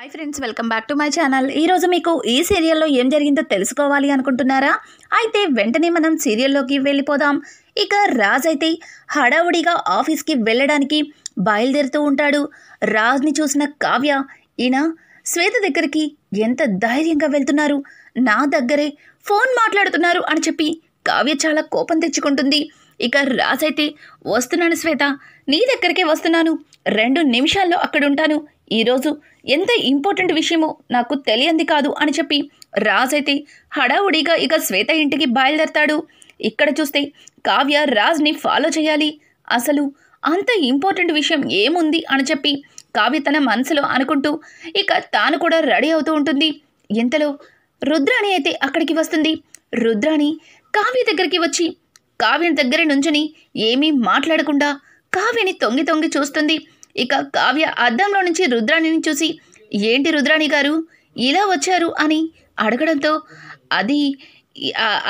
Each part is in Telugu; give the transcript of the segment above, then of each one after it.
Hi friends, welcome back to my channel. ఈరోజు మీకు ఈ సీరియల్లో ఏం జరిగిందో తెలుసుకోవాలి అనుకుంటున్నారా? అయితే వెంటనే మనం సీరియల్లోకి వెళ్ళిపోదాం. ఇక రాజ్ అయితే హడావుడిగా ఆఫీస్కి వెళ్ళడానికి బయలుదేరుతూ ఉంటాడు. రాజ్ని చూసిన కావ్య, ఈయన శ్వేత దగ్గరికి ఎంత ధైర్యంగా వెళ్తున్నారు, నా దగ్గరే ఫోన్ మాట్లాడుతున్నారు అని చెప్పి కావ్య చాలా కోపం తెచ్చుకుంటుంది. ఇక రాజ్ అయితే, వస్తున్నాను శ్వేత, నీ దగ్గరికే వస్తున్నాను, 2 నిమిషాల్లో అక్కడ ఉంటాను, ఈరోజు ఎంత ఇంపార్టెంట్ విషయమో నాకు తెలియంది కాదు అని చెప్పి రాజ్ అయితే హడావుడిగా ఇక శ్వేత ఇంటికి బయలుదేరతాడు. ఇక్కడ చూస్తే కావ్య రాజ్ని ఫాలో చేయాలి, అసలు అంత ఇంపార్టెంట్ విషయం ఏముంది అని చెప్పి కావ్య తన మనసులో అనుకుంటూ ఇక తాను కూడా రెడీ అవుతూ ఉంటుంది. ఇంతలో రుద్రాణి అయితే అక్కడికి వస్తుంది. రుద్రాణి కావ్య దగ్గరికి వచ్చి కావ్యని దగ్గర నుంచుని ఏమీ మాట్లాడకుండా కావ్యని తొంగి తొంగి చూస్తుంది. ఇక కావ్య అద్దంలో నుంచి రుద్రాణిని చూసి, ఏంటి రుద్రాణి గారు ఇలా వచ్చారు అని అడగడంతో,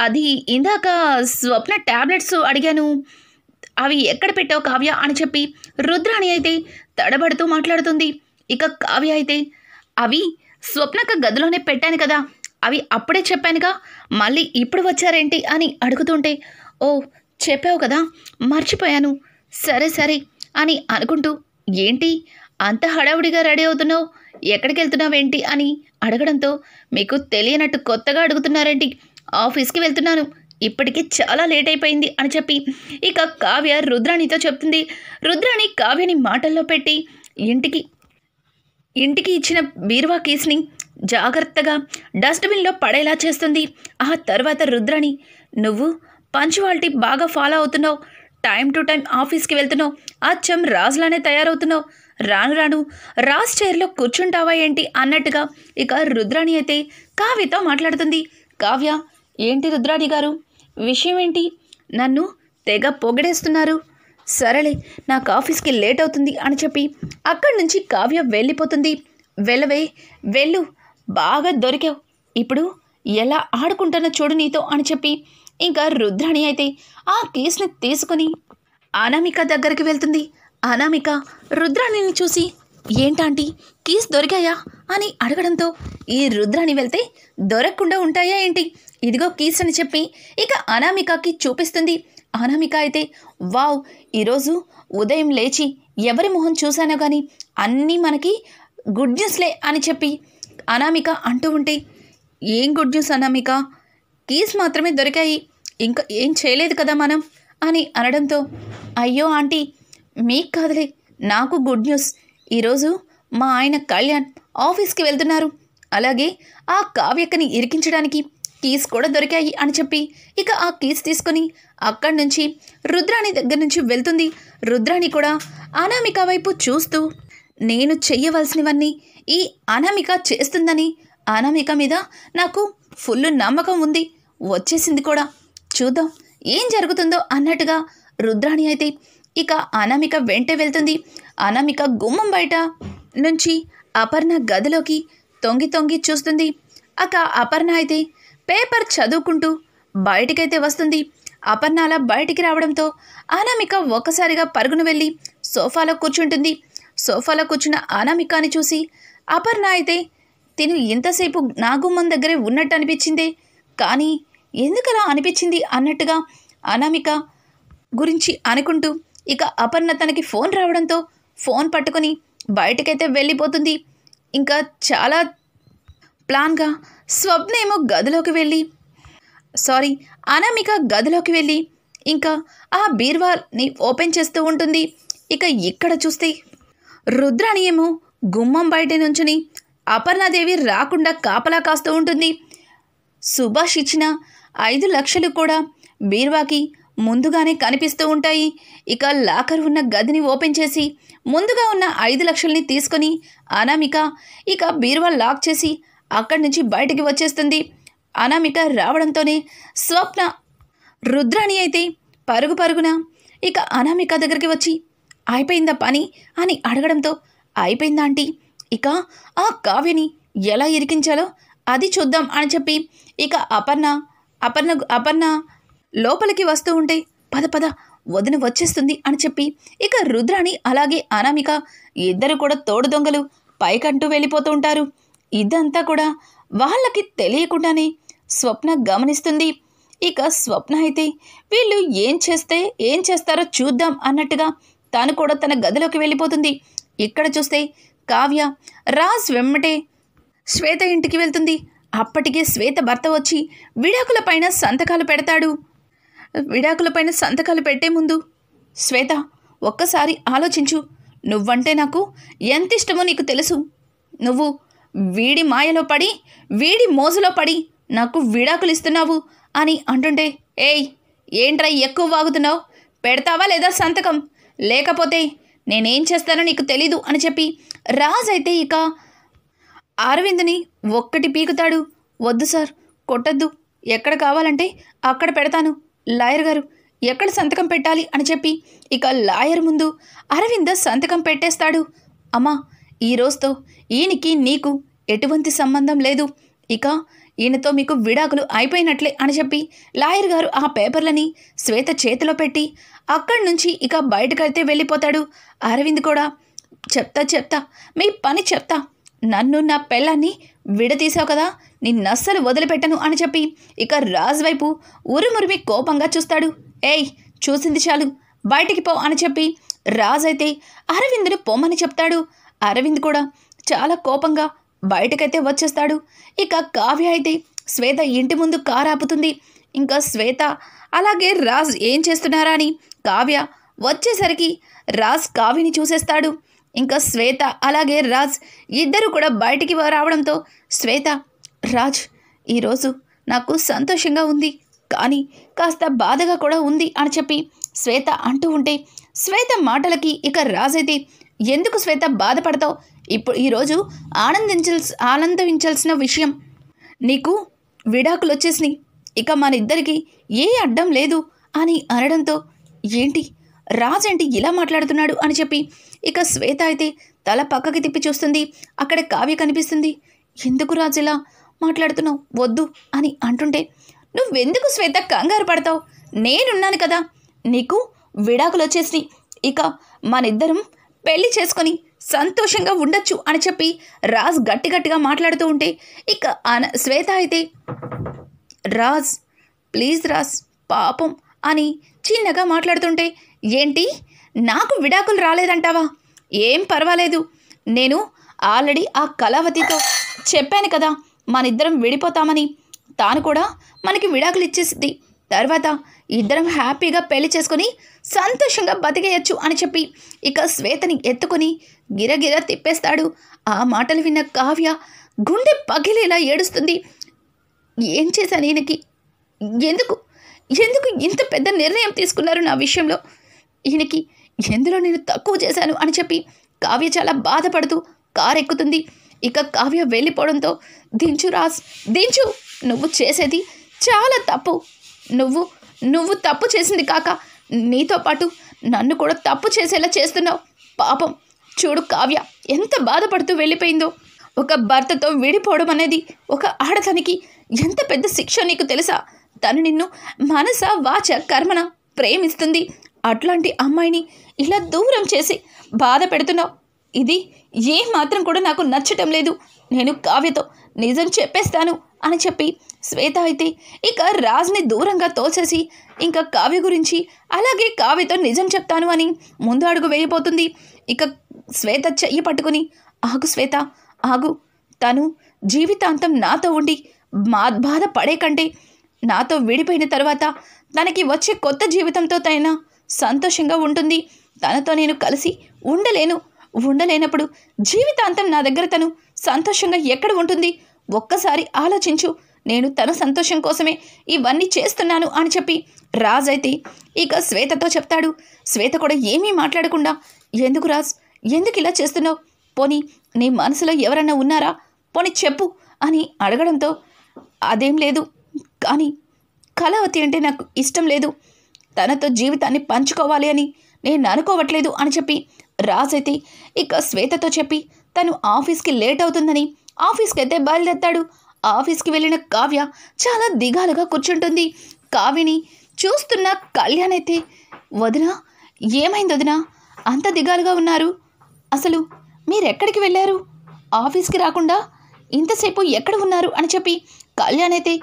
అది ఇందాక స్వప్న టాబ్లెట్స్ అడిగాను, అవి ఎక్కడ పెట్టావు కావ్య అని చెప్పి రుద్రాణి అయితే తడబడుతూ మాట్లాడుతుంది. ఇక కావ్య అయితే, అవి స్వప్నక గదిలోనే పెట్టాను కదా, అవి అప్పుడే చెప్పానుగా, మళ్ళీ ఇప్పుడు వచ్చారేంటి అని అడుగుతుంటే, ఓ చెప్పావు కదా, మర్చిపోయాను, సరే సరే అని అనుకుంటూ, ఏంటి అంత హడావుడిగా రెడీ అవుతున్నావు, ఎక్కడికి వెళ్తున్నావేంటి అని అడగడంతో, మీకు తెలియనట్టు కొత్తగా అడుగుతున్నారేంటి, ఆఫీస్కి వెళ్తున్నాను, ఇప్పటికీ చాలా లేట్ అయిపోయింది అని చెప్పి ఇక కావ్య రుద్రాణితో చెప్తుంది. రుద్రాణి కావ్యని మాటల్లో పెట్టి ఇంటికి ఇచ్చిన బీరువా కీస్ని జాగ్రత్తగా డస్ట్బిన్లో పడేలా చేస్తుంది. ఆ తర్వాత రుద్రాణి, నువ్వు పంచువాలిటీ బాగా ఫాలో అవుతున్నావు, టైం టు టైం ఆఫీస్కి వెళ్తున్నావు, అచ్చం రాజులానే తయారవుతున్నావు, రాను రాను రాజ్ చైర్లో కూర్చుంటావా ఏంటి అన్నట్టుగా ఇక రుద్రాణి అయితే కావ్యతో మాట్లాడుతుంది. కావ్య, ఏంటి రుద్రాణి గారు, విషయం ఏంటి, నన్ను తెగ పొగిడేస్తున్నారు, సరేలే నాకు ఆఫీస్కి లేట్ అవుతుంది అని చెప్పి అక్కడి నుంచి కావ్య వెళ్ళిపోతుంది. వెళ్ళవే వెళ్ళు, బాగా దొరికావు, ఇప్పుడు ఎలా ఆడుకుంటానో చూడు నీతో అని చెప్పి ఇంకా రుద్రాణి అయితే ఆ కేసుని తీసుకుని అనామిక దగ్గరికి వెళ్తుంది. అనామిక రుద్రాణిని చూసి, ఏంటాంటీ కీస్ దొరికాయా అని అడగడంతో, ఈ రుద్రాణి వెళ్తే దొరకకుండా ఉంటాయా ఏంటి, ఇదిగో కీస్ అని చెప్పి ఇక అనామికకి చూపిస్తుంది. అనామిక అయితే, వావ్, ఈరోజు ఉదయం లేచి ఎవరి మొహం చూశానో కానీ అన్నీ మనకి గుడ్ న్యూస్లే అని చెప్పి అనామిక అంటూ ఉంటే, ఏం గుడ్ న్యూస్ అనామిక, కీస్ మాత్రమే దొరికాయి, ఇంకా ఏం చేయలేదు కదా మనం అని అనడంతో, అయ్యో ఆంటీ, మీకు కాదులే, నాకు గుడ్ న్యూస్, ఈరోజు మా ఆయన కళ్యాణ్ ఆఫీస్కి వెళ్తున్నారు, అలాగే ఆ కావ్యక్కని ఇరికించడానికి కీస్ కూడా దొరికాయి అని చెప్పి ఇక ఆ కీస్ తీసుకొని అక్కడి నుంచి రుద్రాణి దగ్గర నుంచి వెళ్తుంది. రుద్రాణి కూడా అనామిక వైపు చూస్తూ, నేను చెయ్యవలసినవన్నీ ఈ అనామిక చేస్తుందని అనామిక మీద నాకు ఫుల్ నమ్మకం ఉంది, వచ్చేసింది కూడా, చూద్దాం ఏం జరుగుతుందో అన్నట్టుగా రుద్రాణి అయితే ఇక అనామిక వెంటే వెళ్తుంది. అనామిక గుమ్మం బయట నుంచి అపర్ణ గదిలోకి తొంగి తొంగి చూస్తుంది. అపర్ణ అయితే పేపర్ చదువుకుంటూ బయటికైతే వస్తుంది. అపర్ణ అలా బయటికి రావడంతో అనామిక ఒక్కసారిగా పరుగును వెళ్ళి సోఫాలో కూర్చుంటుంది. సోఫాలో కూర్చున్న అనామికని చూసి అపర్ణ అయితే, తిను ఇంతసేపు నా గుమ్మం దగ్గరే ఉన్నట్టు అనిపించిందే, కానీ ఎందుకలా అనిపించింది అన్నట్టుగా అనామిక గురించి అనుకుంటూ ఇక అపర్ణ తనకి ఫోన్ రావడంతో ఫోన్ పట్టుకొని బయటకైతే వెళ్ళిపోతుంది. ఇంకా చాలా ప్లాన్గా స్వప్నేమో అనామిక గదిలోకి వెళ్ళి ఇంకా ఆ బీర్వాని ఓపెన్ చేస్తూ ఉంటుంది. ఇక ఇక్కడ చూస్తే రుద్రాణి ఏమో గుమ్మం బయట నుంచుని అపర్ణాదేవి రాకుండా కాపలా కాస్తూ ఉంటుంది. సుభాష్ ఇచ్చిన 5 లక్షలు కూడా బీర్వాకి ముందుగానే కనిపిస్తూ ఉంటాయి. ఇక లాకర్ ఉన్న గదిని ఓపెన్ చేసి ముందుగా ఉన్న 5 లక్షల్ని తీసుకొని అనామిక ఇక బీర్వా లాక్ చేసి అక్కడి నుంచి బయటికి వచ్చేస్తుంది. అనామిక రావడంతోనే స్వప్న రుద్రాణి అయితే పరుగున ఇక అనామిక దగ్గరికి వచ్చి, అయిపోయిందా పని అని అడగడంతో, అయిపోయిందా ఆంటీ, ఇక ఆ కావ్యని ఎలా ఇరికించాలో అది చూద్దాం అని చెప్పి ఇక అపర్ణ లోపలికి వస్తూ ఉంటే, పద వదిన వచ్చేస్తుంది అని చెప్పి ఇక రుద్రాణి అలాగే అనామిక ఇద్దరు కూడా తోడు దొంగలు పైకంటూ వెళ్ళిపోతూ ఉంటారు. ఇదంతా కూడా వాళ్ళకి తెలియకుండానే స్వప్న గమనిస్తుంది. ఇక స్వప్న అయితే వీళ్ళు ఏం చేస్తారో చూద్దాం అన్నట్టుగా తాను కూడా తన గదిలోకి వెళ్ళిపోతుంది. ఇక్కడ చూస్తే కావ్య రాజ్ వెమ్మటే శ్వేత ఇంటికి వెళ్తుంది. అప్పటికే శ్వేత భర్త వచ్చి విడాకుల పైన సంతకాలు పెడతాడు. విడాకుల పైన సంతకాలు పెట్టే ముందు, శ్వేత ఒక్కసారి ఆలోచించు, నువ్వంటే నాకు ఎంత ఇష్టమో నీకు తెలుసు. నువ్వు వీడి మాయలో పడి వీడి మోజులో పడి నాకు విడాకులు ఇస్తున్నావు అని అంటుంటే, ఏయ్ ఏంట్రా ఎక్కువ వాగుతున్నావు, పెడతావా లేదా సంతకం, లేకపోతే నేనేం చేస్తానో నీకు తెలీదు అని చెప్పి రాజ్ అయితే ఇక అరవింద్ని ఒక్కటి పీకుతాడు. వద్దు సార్, కొట్టద్దు, ఎక్కడ కావాలంటే అక్కడ పెడతాను, లాయర్ గారు ఎక్కడ సంతకం పెట్టాలి అని చెప్పి ఇక లాయర్ ముందు అరవింద్ సంతకం పెట్టేస్తాడు. అమ్మా, ఈ రోజుతో ఈయనకి నీకు ఎటువంటి సంబంధం లేదు, ఇక ఈయనతో మీకు విడాకులు అయిపోయినట్లే అని చెప్పి లాయర్ గారు ఆ పేపర్లని శ్వేత చేతిలో పెట్టి అక్కడి నుంచి ఇక బయటకైతే వెళ్ళిపోతాడు. అరవింద్ కూడా చెప్తా మీ పని చెప్తా, నన్ను నా పెళ్ళాన్ని విడతీసావు కదా, నిన్నస్సలు వదిలిపెట్టను అని చెప్పి ఇక రాజ్ వైపు ఉరుమురిమి కోపంగా చూస్తాడు. ఏయ్ చూసింది చాలు, బయటికి పో అని చెప్పి రాజ్ అయితే అరవింద్ని పొమ్మని చెప్తాడు. అరవింద్ కూడా చాలా కోపంగా బయటకైతే వచ్చేస్తాడు. ఇక కావ్య అయితే శ్వేత ఇంటి ముందు కారు ఆపుతుంది. ఇంకా శ్వేత అలాగే రాజ్ ఏం చేస్తున్నారా అని కావ్య వచ్చేసరికి రాజ్ కావ్యని చూసేస్తాడు. ఇంకా శ్వేత అలాగే రాజ్ ఇద్దరు కూడా బయటికి రావడంతో శ్వేత, రాజ్ ఈరోజు నాకు సంతోషంగా ఉంది, కానీ కాస్త బాధగా కూడా ఉంది అని చెప్పి శ్వేత అంటూ ఉంటే, శ్వేత మాటలకి ఇక రాజ్ అయితే, ఎందుకు శ్వేత బాధపడతావు, ఇప్పుడు ఈరోజు ఆనందించాల్సిన విషయం, నీకు విడాకులు వచ్చేసినాయి, ఇక మన ఇద్దరికి ఏ అడ్డం లేదు అని అనడంతో, ఏంటి రాజ్ ఏంటి ఇలా మాట్లాడుతున్నాడు అని చెప్పి ఇక శ్వేత అయితే తల పక్కకి తిప్పి చూస్తుంది. అక్కడ కావ్య కనిపిస్తుంది. ఎందుకు రాజ్ ఇలా మాట్లాడుతున్నావు, వద్దు అని అంటుంటే, నువ్వెందుకు శ్వేత కంగారు పడతావు, నేనున్నాను కదా, నీకు విడాకులు వచ్చేసినాయి, ఇక మనిద్దరం పెళ్లి చేసుకొని సంతోషంగా ఉండొచ్చు అని చెప్పి రాజ్ గట్టిగా మాట్లాడుతూ ఉంటే ఇక శ్వేత అయితే, రాజ్ ప్లీజ్ రాజ్ పాపం అని చిన్నగా మాట్లాడుతుంటే, ఏంటి నాకు విడాకులు రాలేదంటావా, ఏం పర్వాలేదు, నేను ఆల్రెడీ ఆ కళావతితో చెప్పాను కదా మనిద్దరం విడిపోతామని, తాను కూడా మనకి విడాకులు ఇచ్చేసింది, తర్వాత ఇద్దరం హ్యాపీగా పెళ్లి చేసుకొని సంతోషంగా బతికేయచ్చు అని చెప్పి ఇక శ్వేతని ఎత్తుకొని గిరగిర తిప్పేస్తాడు. ఆ మాటలు విన్న కావ్య గుండె పగిలేలా ఏడుస్తుంది. ఏం చేశాను ఈయనకి, ఎందుకు ఇంత పెద్ద నిర్ణయం తీసుకున్నారు నా విషయంలో, ఈయనకి ఎందులో నేను తక్కువ చేశాను అని చెప్పి కావ్య చాలా బాధపడుతూ కారు ఎక్కుతుంది. ఇక కావ్య వెళ్ళిపోవడంతో, దించు రాజ్ దించు, నువ్వు చేసేది చాలా తప్పు, నువ్వు తప్పు చేసింది కాక నీతో పాటు నన్ను కూడా తప్పు చేసేలా చేస్తున్నావు, పాపం చూడు కావ్య ఎంత బాధపడుతూ వెళ్ళిపోయిందో, ఒక భర్తతో విడిపోవడం అనేది ఒక ఆడదానికి ఎంత పెద్ద శిక్ష నీకు తెలుసా, తను నిన్ను మనస వాచ కర్మన ప్రేమిస్తుంది, అట్లాంటి అమ్మాయిని ఇలా దూరం చేసి బాధ పెడుతున్నావు, ఇది ఏ మాత్రం కూడా నాకు నచ్చటం లేదు, నేను కావ్యతో నిజం చెప్పేస్తాను అని చెప్పి శ్వేత అయితే ఇక రాజ్ని దూరంగా తోసేసి ఇంకా కావ్య గురించి అలాగే కావ్యతో నిజం చెప్తాను అని ముందు అడుగు వేయబోతుంది. ఇక శ్వేత చెయ్యి పట్టుకుని, ఆగు శ్వేత ఆగు, తను జీవితాంతం నాతో ఉండి బాధ పడే కంటే నాతో విడిపోయిన తర్వాత తనకి వచ్చే కొత్త జీవితంతో తనైనా సంతోషంగా ఉంటుంది, తనతో నేను కలిసి ఉండలేనప్పుడు జీవితాంతం నా దగ్గర తను సంతోషంగా ఎక్కడ ఉంటుంది, ఒక్కసారి ఆలోచించు, నేను తన సంతోషం కోసమే ఇవన్నీ చేస్తున్నాను అని చెప్పి రాజ్ అయితే ఇక శ్వేతతో చెప్తాడు. శ్వేత కూడా ఏమీ మాట్లాడకుండా, ఎందుకు రాజ్, ఎందుకు ఇలా చేస్తున్నావు, పోనీ నీ మనసులో ఎవరన్నా ఉన్నారా, పోనీ చెప్పు అని అడగడంతో, అదేం లేదు, కానీ కళావతి అంటే నాకు ఇష్టం లేదు, తనతో జీవితాన్ని పంచుకోవాలి అని నేను అనుకోవట్లేదు అని చెప్పి రాజ్ అయితే ఇక శ్వేతతో చెప్పి తను ఆఫీస్కి లేట్ అవుతుందని ఆఫీస్కి అయితే బయలుదేరతాడు. ఆఫీస్కి వెళ్ళిన కావ్య చాలా దిగాలుగా కూర్చుంటుంది. కావ్యని చూస్తున్న కళ్యాణ్ అయితే, వదినా ఏమైంది వదినా, అంత దిగాలుగా ఉన్నారు, అసలు మీరెక్కడికి వెళ్ళారు ఆఫీస్కి రాకుండా ఇంతసేపు ఎక్కడ ఉన్నారు అని చెప్పి కళ్యాణ్ అయితే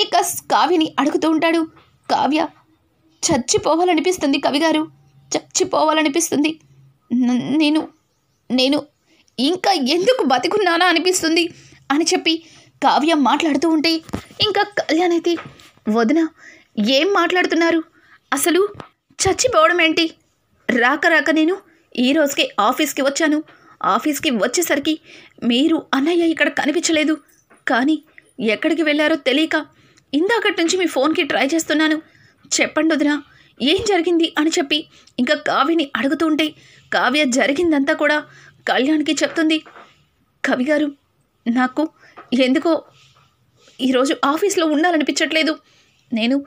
ఇక కావ్యని అడుగుతూ ఉంటాడు. కావ్య చచ్చిపోవాలనిపిస్తుంది కవిగారు, చచ్చిపోవాలనిపిస్తుంది. నేను నేను ఇంకా ఎందుకు బతికున్నానా అనిపిస్తుంది అని చెప్పి కావ్య మాట్లాడుతూ ఉంటే ఇంకా కళ్యాణ్ అయితే వదిన ఏం మాట్లాడుతున్నారు, అసలు చచ్చిపోవడం ఏంటి? రాక నేను ఈ రోజుకే ఆఫీస్కి వచ్చాను. ఆఫీస్కి వచ్చేసరికి మీరు అన్నయ్య ఇక్కడ కనిపించలేదు. కానీ ఎక్కడికి వెళ్ళారో తెలియక ఇందాకటి నుంచి మీ ఫోన్కి ట్రై చేస్తున్నాను. చెప్పండి వదిన ఏం జరిగింది అని చెప్పి ఇంకా కావ్యని అడుగుతూ ఉంటే కావ్య జరిగిందంతా కూడా కళ్యాణ్కి చెప్తుంది. కవిగారు నాకు ఎందుకో ఈరోజు ఆఫీస్లో ఉండాలనిపించట్లేదు, నేను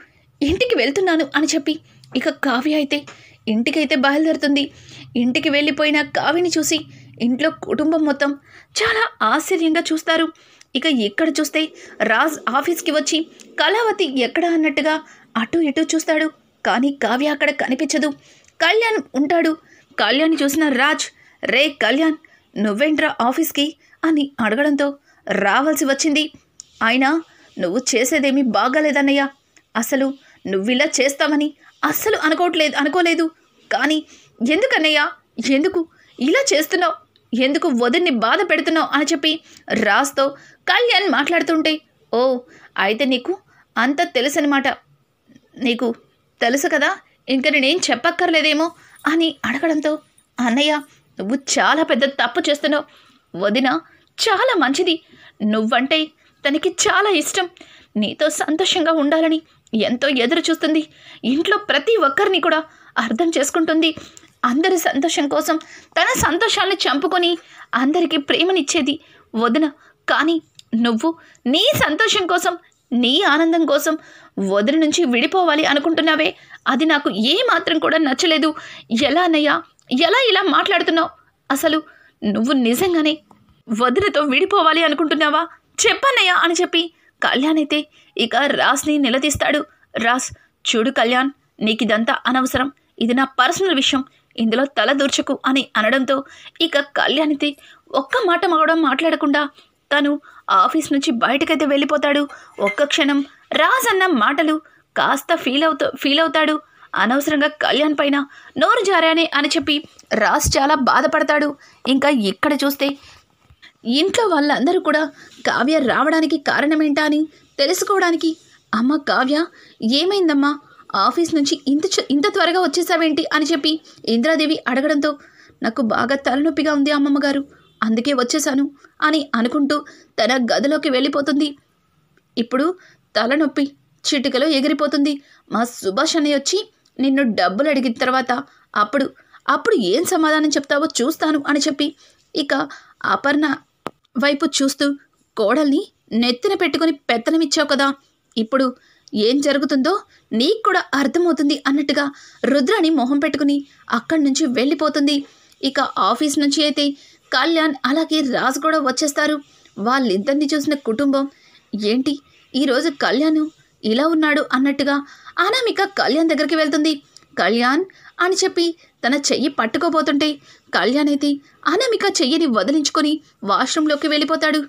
ఇంటికి వెళ్తున్నాను అని చెప్పి ఇక కావ్య అయితే ఇంటికైతే బయలుదేరుతుంది. ఇంటికి వెళ్ళిపోయిన కావ్యని చూసి ఇంట్లో కుటుంబం మొత్తం చాలా ఆశ్చర్యంగా చూస్తారు. ఇక ఇక్కడ చూస్తే రాజ్ ఆఫీస్కి వచ్చి కళావతి ఎక్కడ అన్నట్టుగా అటు ఇటు చూస్తాడు. కానీ కావ్య అక్కడ కనిపించదు. కళ్యాణ్ ఉంటాడు. కళ్యాణ్ చూసిన రాజ్, రే కళ్యాణ్ నువ్వేంట్రా ఆఫీస్కి అని అడగడంతో రావాల్సి వచ్చింది. అయినా నువ్వు చేసేదేమీ బాగాలేదన్నయ్య, అసలు నువ్విలా చేస్తావని అస్సలు అనుకోలేదు. కానీ ఎందుకన్నయ్య, ఎందుకు ఇలా చేస్తున్నావు, ఎందుకు వదిన్ని బాధ పెడుతున్నావు అని చెప్పి రాజ్తో కళ్యాణ్ మాట్లాడుతుంటే, ఓ అయితే నీకు అంత తెలుసనమాట, నీకు తెలుసు కదా, ఇంకా నేనేం చెప్పక్కర్లేదేమో అని అడగడంతో, అన్నయ్య నువ్వు చాలా పెద్ద తప్పు చేస్తున్నావు. వదిన చాలా మంచిది, నువ్వంటే తనకి చాలా ఇష్టం, నీతో సంతోషంగా ఉండాలని ఎంతో ఎదురు చూస్తుంది. ఇంట్లో ప్రతి ఒక్కరిని కూడా అర్థం చేసుకుంటుంది. అందరి సంతోషం కోసం తన సంతోషాన్ని చంపుకొని అందరికీ ప్రేమనిచ్చేది వదిన. కానీ నువ్వు నీ సంతోషం కోసం, నీ ఆనందం కోసం వదిన నుంచి విడిపోవాలి అనుకుంటున్నావే, అది నాకు ఏమాత్రం కూడా నచ్చలేదు. ఎలా అన్నయ్య, ఎలా ఇలా మాట్లాడుతున్నావు? అసలు నువ్వు నిజంగానే వదినతో విడిపోవాలి అనుకుంటున్నావా? చెప్పన్నయ్య అని చెప్పి కళ్యాణ్ అయితే ఇక రాజ్ని నిలదీస్తాడు. రాజ్, చూడు కళ్యాణ్, నీకిదంతా అనవసరం, ఇది నా పర్సనల్ విషయం, ఇందులో తల దూర్చకు అని అనడంతో ఇక కళ్యాణ్ అయితే ఒక్క మాట మాట్లాడకుండా తను ఆఫీస్ నుంచి బయటకైతే వెళ్ళిపోతాడు. ఒక్క క్షణం రాజ్ అన్న మాటలు కాస్త ఫీల్ అవుతాడు. అనవసరంగా కళ్యాణ్ పైన నోరు జారానే అని చెప్పి రాజ్ చాలా బాధపడతాడు. ఇంకా ఇక్కడ చూస్తే ఇంట్లో వాళ్ళందరూ కూడా కావ్య రావడానికి కారణమేంటా అని తెలుసుకోవడానికి, అమ్మ కావ్య ఏమైందమ్మా, ఆఫీస్ నుంచి ఇంత త్వరగా వచ్చేసావేంటి అని చెప్పి ఇంద్రాదేవి అడగడంతో, నాకు బాగా తలనొప్పిగా ఉంది అమ్మమ్మ గారు, అందుకే వచ్చేసాను అని అనుకుంటూ తన గదిలోకి వెళ్ళిపోతుంది. ఇప్పుడు తలనొప్పి చిటికలో ఎగిరిపోతుంది. మా సుభాష్ అన్నయ్య వచ్చి నిన్ను డబ్బులు అడిగిన తర్వాత అప్పుడు ఏం సమాధానం చెప్తావో చూస్తాను అని చెప్పి ఇక అపర్ణ వైపు చూస్తూ, కోడల్ని నెత్తిన పెట్టుకుని పెత్తనమిచ్చావు కదా, ఇప్పుడు ఏం జరుగుతుందో నీకు కూడా అర్థమవుతుంది అన్నట్టుగా రుద్రాని మొహం పెట్టుకుని అక్కడి నుంచి వెళ్ళిపోతుంది. ఇక ఆఫీస్ నుంచి అయితే కళ్యాణ్ అలాగే రాజ్ కూడా వచ్చేస్తారు. వాళ్ళిద్దరిని చూసిన కుటుంబం, ఏంటి ఈరోజు కళ్యాణ్ ఇలా ఉన్నాడు అన్నట్టుగా అనామిక కళ్యాణ్ దగ్గరికి వెళ్తుంది. కళ్యాణ్ అని చెప్పి తన చెయ్యి పట్టుకోబోతుంటే కళ్యాణ్ అయితే అనామిక చెయ్యిని వదిలించుకొని వాష్రూంలోకి వెళ్ళిపోతాడు.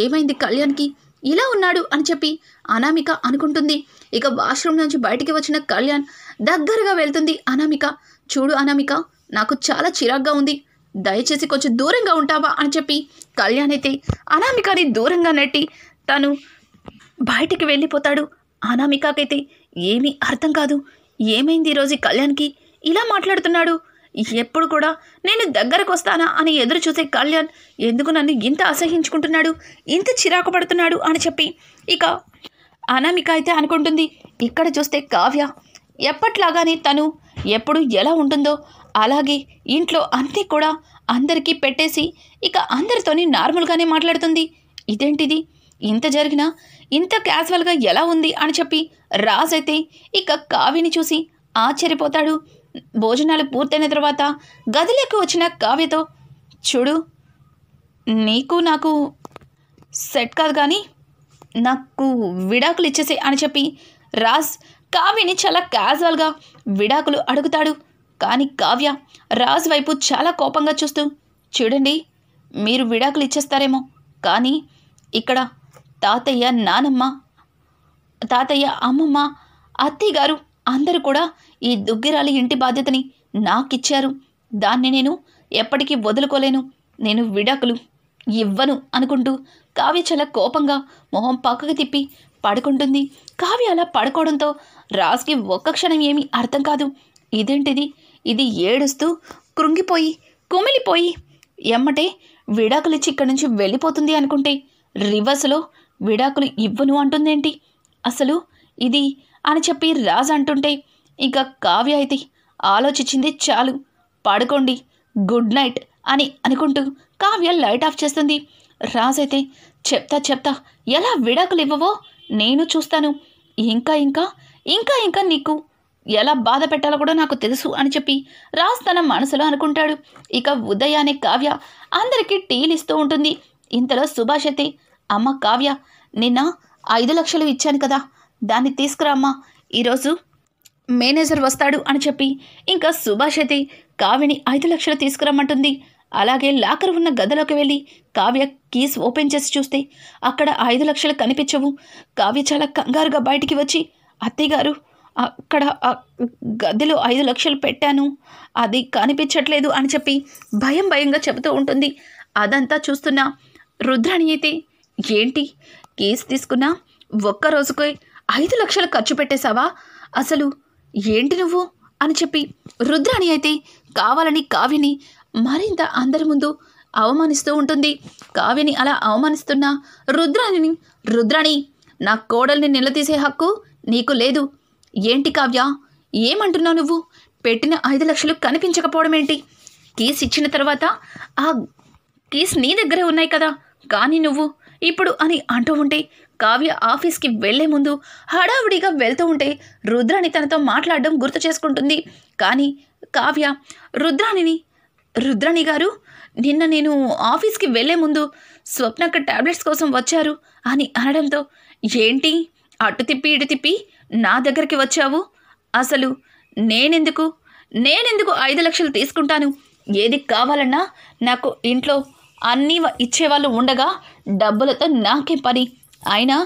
ఏమైంది కళ్యాణ్కి ఇలా ఉన్నాడు అని చెప్పి అనామిక అనుకుంటుంది. ఇక వాష్రూమ్ నుంచి బయటికి వచ్చిన కళ్యాణ్ దగ్గరగా వెళ్తుంది అనామిక. చూడు అనామిక, నాకు చాలా చిరాగ్గా ఉంది, దయచేసి కొంచెం దూరంగా ఉంటావా అని చెప్పి కళ్యాణ్ అయితే అనామికని దూరంగా నెట్టి తను బయటికి వెళ్ళిపోతాడు. అనామికకైతే ఏమీ అర్థం కాదు, ఏమైంది ఈరోజు కళ్యాణ్కి ఇలా మాట్లాడుతున్నాడు, ఎప్పుడు కూడా నేను దగ్గరకు వస్తానా అని ఎదురు చూసే కళ్యాణ్ ఎందుకు నన్ను ఇంత అసహించుకుంటున్నాడు, ఇంత చిరాకు పడుతున్నాడు అని చెప్పి ఇక అనామిక అయితే అనుకుంటుంది. ఇక్కడ చూస్తే కావ్య ఎప్పట్లాగానే తను ఎప్పుడు ఎలా ఉంటుందో అలాగే ఇంట్లో అన్నీ కూడా అందరికీ పెట్టేసి ఇక అందరితోని నార్మల్గానే మాట్లాడుతుంది. ఇదేంటిది, ఇంత జరిగినా ఇంత క్యాజువల్గా ఎలా ఉంది అని చెప్పి రాజ్ అయితే ఇక కావ్యని చూసి ఆశ్చర్యపోతాడు. భోజనాలు పూర్తయిన తర్వాత గదిలోకి వచ్చిన కావ్యతో, చూడు నీకు నాకు సెట్ కాదు కానీ నాకు విడాకులు ఇచ్చేసే అని చెప్పి రాజ్ కావ్యని చాలా క్యాజువల్గా విడాకులు అడుగుతాడు. కానీ కావ్య రాజ్ వైపు చాలా కోపంగా చూస్తూ, చూడండి మీరు విడాకులు ఇచ్చేస్తారేమో, కానీ ఇక్కడ తాతయ్య, నానమ్మ, తాతయ్య, అమ్మమ్మ, అత్తయ్య గారు అందరూ కూడా ఈ దుగ్గిరాలి ఇంటి బాధ్యతని నాకిచ్చారు. దాన్ని నేను ఎప్పటికీ వదులుకోలేను. నేను విడాకులు ఇవ్వను అనుకుంటూ కావ్య చాలా కోపంగా మొహం పక్కకు తిప్పి పడుకుంటుంది. కావ్య అలా పడుకోవడంతో రాజ్కి ఒక్క క్షణం ఏమీ అర్థం కాదు. ఇదేంటిది? ఇది ఏడుస్తూ కృంగిపోయి కుమిలిపోయి ఎమ్మటే విడాకులిచ్చి ఇక్కడి నుంచి వెళ్ళిపోతుంది అనుకుంటే రివర్స్లో విడాకులు ఇవ్వను అంటుందేంటి అసలు ఇది అని చెప్పి రాజ్ అంటుంటే ఇక కావ్య అయితే ఆలోచించింది చాలు, పడుకోండి, గుడ్ నైట్ అని అనుకుంటూ కావ్య లైట్ ఆఫ్ చేస్తుంది. రాజ్ అయితే చెప్తా ఎలా విడాకులు ఇవ్వవో నేను చూస్తాను, ఇంకా ఇంకా ఇంకా ఇంకా నీకు ఎలా బాధ పెట్టాలో కూడా నాకు తెలుసు అని చెప్పి రాజ్ తన మనసులో అనుకుంటాడు. ఇక ఉదయాన్నే కావ్య అందరికీ టీలు ఇస్తూ ఉంటుంది. ఇంతలో సుభాష్ అయితే, అమ్మ కావ్య, నిన్న 5 లక్షలు ఇచ్చాను కదా, దాన్ని తీసుకురామ్మా, ఈరోజు మేనేజర్ వస్తాడు అని చెప్పి ఇంకా సుభాష్ అయితే కావ్యని 5 లక్షలు తీసుకురమ్మంటుంది. అలాగే లాకర్ ఉన్న గదిలోకి వెళ్ళి కావ్య కీస్ ఓపెన్ చేసి చూస్తే అక్కడ 5 లక్షలు కనిపించవు. కావ్య చాలా కంగారుగా బయటికి వచ్చి, అత్తయ్య గారు, అక్కడ గదిలో 5 లక్షలు పెట్టాను, అది కనిపించట్లేదు అని చెప్పి భయంగా చెబుతూ ఉంటుంది. అదంతా చూస్తున్న రుద్రాణి అయితే, ఏంటి కేసు తీసుకున్నా ఒక్కరోజుకి 5 లక్షలు ఖర్చు పెట్టేశావా, అసలు ఏంటి నువ్వు అని చెప్పి రుద్రాణి అయితే కావాలని కావ్యని మరింత అందరి ముందు అవమానిస్తూ ఉంటుంది. కావ్యని అలా అవమానిస్తున్న రుద్రాణి, నా కోడల్ని నిలదీసే హక్కు నీకు లేదు. ఏంటి కావ్య, ఏమంటున్నావు నువ్వు? పెట్టిన 5 లక్షలు కనిపించకపోవడం ఏంటి? కీస్ ఇచ్చిన తర్వాత ఆ కీస్ నీ దగ్గరే ఉన్నాయి కదా, కానీ నువ్వు ఇప్పుడు అని అంటూ ఉంటే కావ్య ఆఫీస్కి వెళ్లే ముందు హడావుడిగా వెళ్తూ ఉంటే రుద్రాణి తనతో మాట్లాడడం గుర్తు చేసుకుంటుంది. కానీ కావ్య రుద్రాణి గారు, నిన్న నేను ఆఫీస్కి వెళ్లే ముందు స్వప్నక్క టాబ్లెట్స్ కోసం వచ్చారు అని అనడంతో, ఏంటి అటు తిప్పి ఇటు తిప్పి నా దగ్గరికి వచ్చావు? అసలు నేనెందుకు 5 లక్షలు తీసుకుంటాను? ఏది కావాలన్నా నాకు ఇంట్లో అన్నీ ఇచ్చేవాళ్ళు ఉండగా డబ్బులతో నాకేం పని? అయినా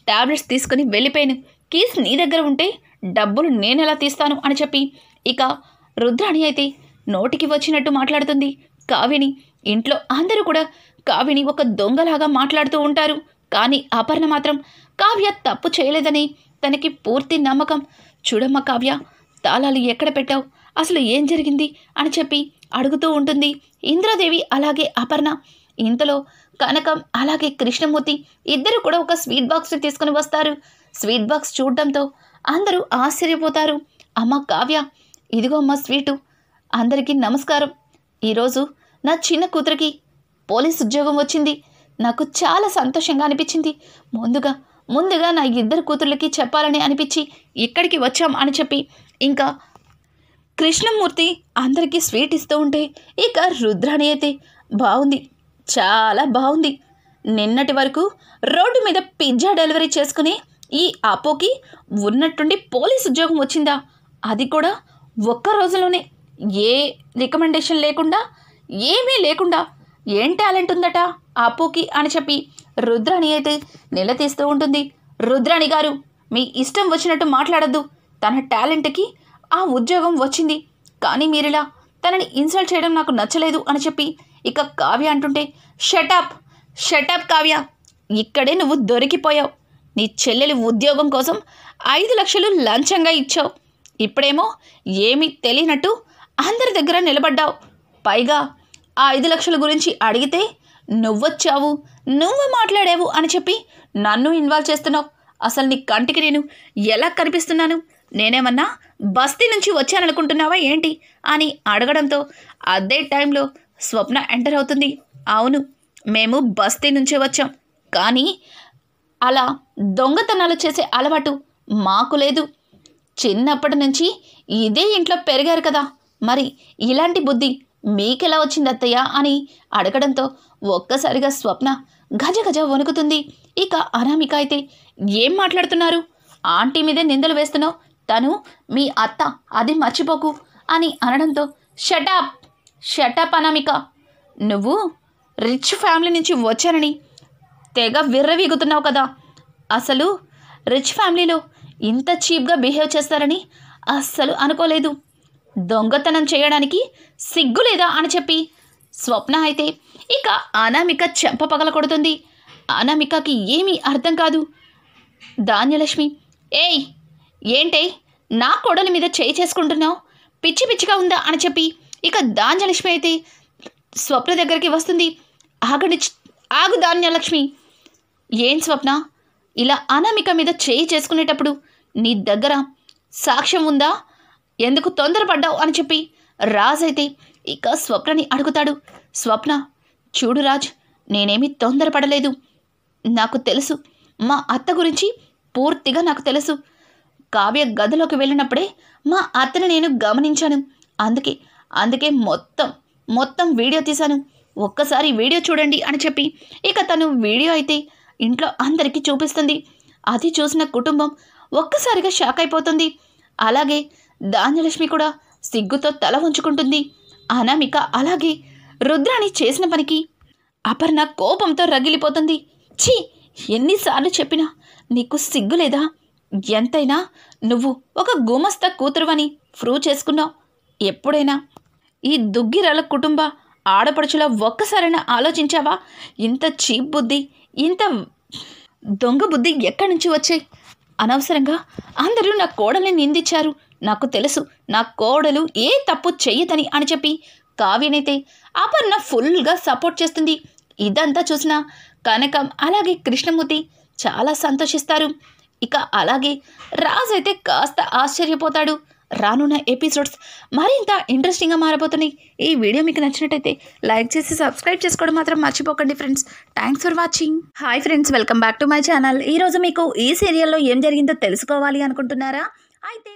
టాబ్లెట్స్ తీసుకుని వెళ్ళిపోయాను, కీస్ నీ దగ్గర ఉంటే డబ్బులు నేనెలా తీస్తాను అని చెప్పి ఇక రుద్రాణి అయితే నోటికి వచ్చినట్టు మాట్లాడుతుంది. కావ్యని ఇంట్లో అందరూ కూడా కావ్యని ఒక దొంగలాగా మాట్లాడుతూ ఉంటారు. కానీ అపర్ణ మాత్రం కావ్య తప్పు చేయలేదని తనకి పూర్తి నమ్మకం. చూడమ్మ కావ్య, తాళాలు ఎక్కడ పెట్టావు, అసలు ఏం జరిగింది అని చెప్పి అడుగుతూ ఉంటుంది ఇంద్రాదేవి అలాగే అపర్ణ. ఇంతలో కనకం అలాగే కృష్ణమూర్తి ఇద్దరు కూడా ఒక స్వీట్ బాక్స్ తీసుకుని వస్తారు. స్వీట్ బాక్స్ చూడడంతో అందరూ ఆశ్చర్యపోతారు. అమ్మ కావ్య, ఇదిగో అమ్మ స్వీటు, అందరికీ నమస్కారం. ఈరోజు నా చిన్న కూతురికి పోలీస్ ఉద్యోగం వచ్చింది, నాకు చాలా సంతోషంగా అనిపించింది. ముందుగా నా 2 కూతుర్లకి చెప్పాలని అనిపించి ఇక్కడికి వచ్చాం అని చెప్పి ఇంకా కృష్ణమూర్తి అందరికీ స్వీట్ ఇస్తూ ఉంటే ఇక రుద్రాణి అయితే, బాగుంది, చాలా బాగుంది. నిన్నటి వరకు రోడ్డు మీద పిజ్జా డెలివరీ చేసుకుని ఈ అపోకి ఉన్నట్టుండి పోలీస్ ఉద్యోగం వచ్చిందా, అది కూడా ఒక్క రోజులోనే, ఏ రికమెండేషన్ లేకుండా, ఏమీ లేకుండా. ఏం టాలెంట్ ఉందట అప్పుకి అని చెప్పి రుద్రాణి అయితే నిలదీస్తూ ఉంటుంది. రుద్రాణి గారు, మీ ఇష్టం వచ్చినట్టు మాట్లాడద్దు. తన టాలెంట్కి ఆ ఉద్యోగం వచ్చింది, కానీ మీరిలా తనని ఇన్సల్ట్ చేయడం నాకు నచ్చలేదు అని చెప్పి ఇక కావ్య అంటుంటే, షటప్ కావ్య, ఇక్కడే నువ్వు దొరికిపోయావు. నీ చెల్లెలి ఉద్యోగం కోసం 5 లక్షలు లంచంగా ఇచ్చావు. ఇప్పుడేమో ఏమీ తెలియనట్టు అందరి దగ్గర నిలబడ్డావు. పైగా ఆ 5 లక్షల గురించి అడిగితే నువ్వొచ్చావు, నువ్వు మాట్లాడావు అని చెప్పి నన్ను ఇన్వాల్వ్ చేస్తున్నావు. అసలు నీ కంటికి నేను ఎలా కనిపిస్తున్నాను? నేనేమన్నా బస్తీ నుంచి వచ్చాననుకుంటున్నావా ఏంటి అని అడగడంతో అదే టైంలో స్వప్న ఎంటర్ అవుతుంది. అవును, మేము బస్తీ నుంచే వచ్చాం, కానీ అలా దొంగతనాలు చేసే అలవాటు మాకు లేదు. చిన్నప్పటి నుంచి ఇదే ఇంట్లో పెరిగారు కదా, మరి ఇలాంటి బుద్ధి మీకెలా వచ్చింది అత్తయ్య అని అడగడంతో ఒక్కసారిగా స్వప్న గజ వణుకుతుంది. ఇక అనామిక అయితే, ఏం మాట్లాడుతున్నారు? ఆంటీ మీదే నిందలు వేస్తున్నావు, తను మీ అత్త, అది మర్చిపోకు అని అనడంతో, షటప్ అనామిక, నువ్వు రిచ్ ఫ్యామిలీ నుంచి వచ్చానని తెగ విర్రవీగుతున్నావు కదా. అసలు రిచ్ ఫ్యామిలీలో ఇంత చీప్గా బిహేవ్ చేస్తారని అస్సలు అనుకోలేదు. దొంగతనం చేయడానికి సిగ్గు లేదా అని చెప్పి స్వప్న అయితే ఇక అనామిక చెంప పగల కొడుతుంది. అనామికకి ఏమీ అర్థం కాదు. ధాన్యలక్ష్మి, ఏయ్ ఏంటే నా కోడల మీద చేయి చేసుకుంటున్నావు, పిచ్చి పిచ్చిగా ఉందా అని చెప్పి ఇక ధాన్యలక్ష్మి అయితే స్వప్న దగ్గరికి వస్తుంది. ఆగు ధాన్యలక్ష్మి. ఏం స్వప్న, ఇలా అనామిక మీద చేయి చేసుకునేటప్పుడు నీ దగ్గర సాక్ష్యం ఉందా, ఎందుకు తొందరపడ్డావు అని చెప్పి రాజ్ అయితే ఇక స్వప్నని అడుగుతాడు. స్వప్న, చూడు రాజ్, నేనేమీ తొందరపడలేదు. నాకు తెలుసు, మా అత్త గురించి పూర్తిగా నాకు తెలుసు. కావ్య గదిలోకి వెళ్ళినప్పుడే మా అత్తని నేను గమనించాను. అందుకే మొత్తం వీడియో తీశాను. ఒక్కసారి వీడియో చూడండి అని చెప్పి ఇక తను వీడియో అయితే ఇంట్లో అందరికీ చూపిస్తుంది. అది చూసిన కుటుంబం ఒక్కసారిగా షాక్ అయిపోతుంది. అలాగే ధాన్యలక్ష్మి కూడా సిగ్గుతో తల ఉంచుకుంటుంది. అనామిక అలాగే రుద్రాణి చేసిన పనికి అపర్ణ కోపంతో రగిలిపోతుంది. ఛీ, ఎన్నిసార్లు చెప్పినా నీకు సిగ్గు లేదా? ఎంతైనా నువ్వు ఒక గుమస్తా కూతురువని ప్రూవ్ చేసుకున్నావు. ఎప్పుడైనా ఈ దుగ్గిరాల కుటుంబ ఆడపడుచులా ఒక్కసారైనా ఆలోచించావా? ఇంత చీప్ బుద్ధి, ఇంత దొంగ బుద్ధి ఎక్కడి నుంచి వచ్చాయి? అనవసరంగా అందరూ నా కోడల్ని నిందించారు. నాకు తెలుసు నా కోడలు ఏ తప్పు చెయ్యదని అని చెప్పి కావ్యనైతే అపర్ణ ఫుల్గా సపోర్ట్ చేస్తుంది. ఇదంతా చూసిన కనకం అలాగే కృష్ణమూర్తి చాలా సంతోషిస్తారు. ఇక అలాగే రాజ్ అయితే కాస్త ఆశ్చర్యపోతాడు. రానున్న ఎపిసోడ్స్ మరింత ఇంట్రెస్టింగ్గా మారబోతున్నాయి. ఈ వీడియో మీకు నచ్చినట్టయితే లైక్ చేసి సబ్స్క్రైబ్ చేసుకోవడం మాత్రం మర్చిపోకండి friends. Thanks for watching. Hi friends, welcome back to my channel. ఈరోజు మీకు ఈ సీరియల్లో ఏం జరిగిందో తెలుసుకోవాలి అనుకుంటున్నారా? అయితే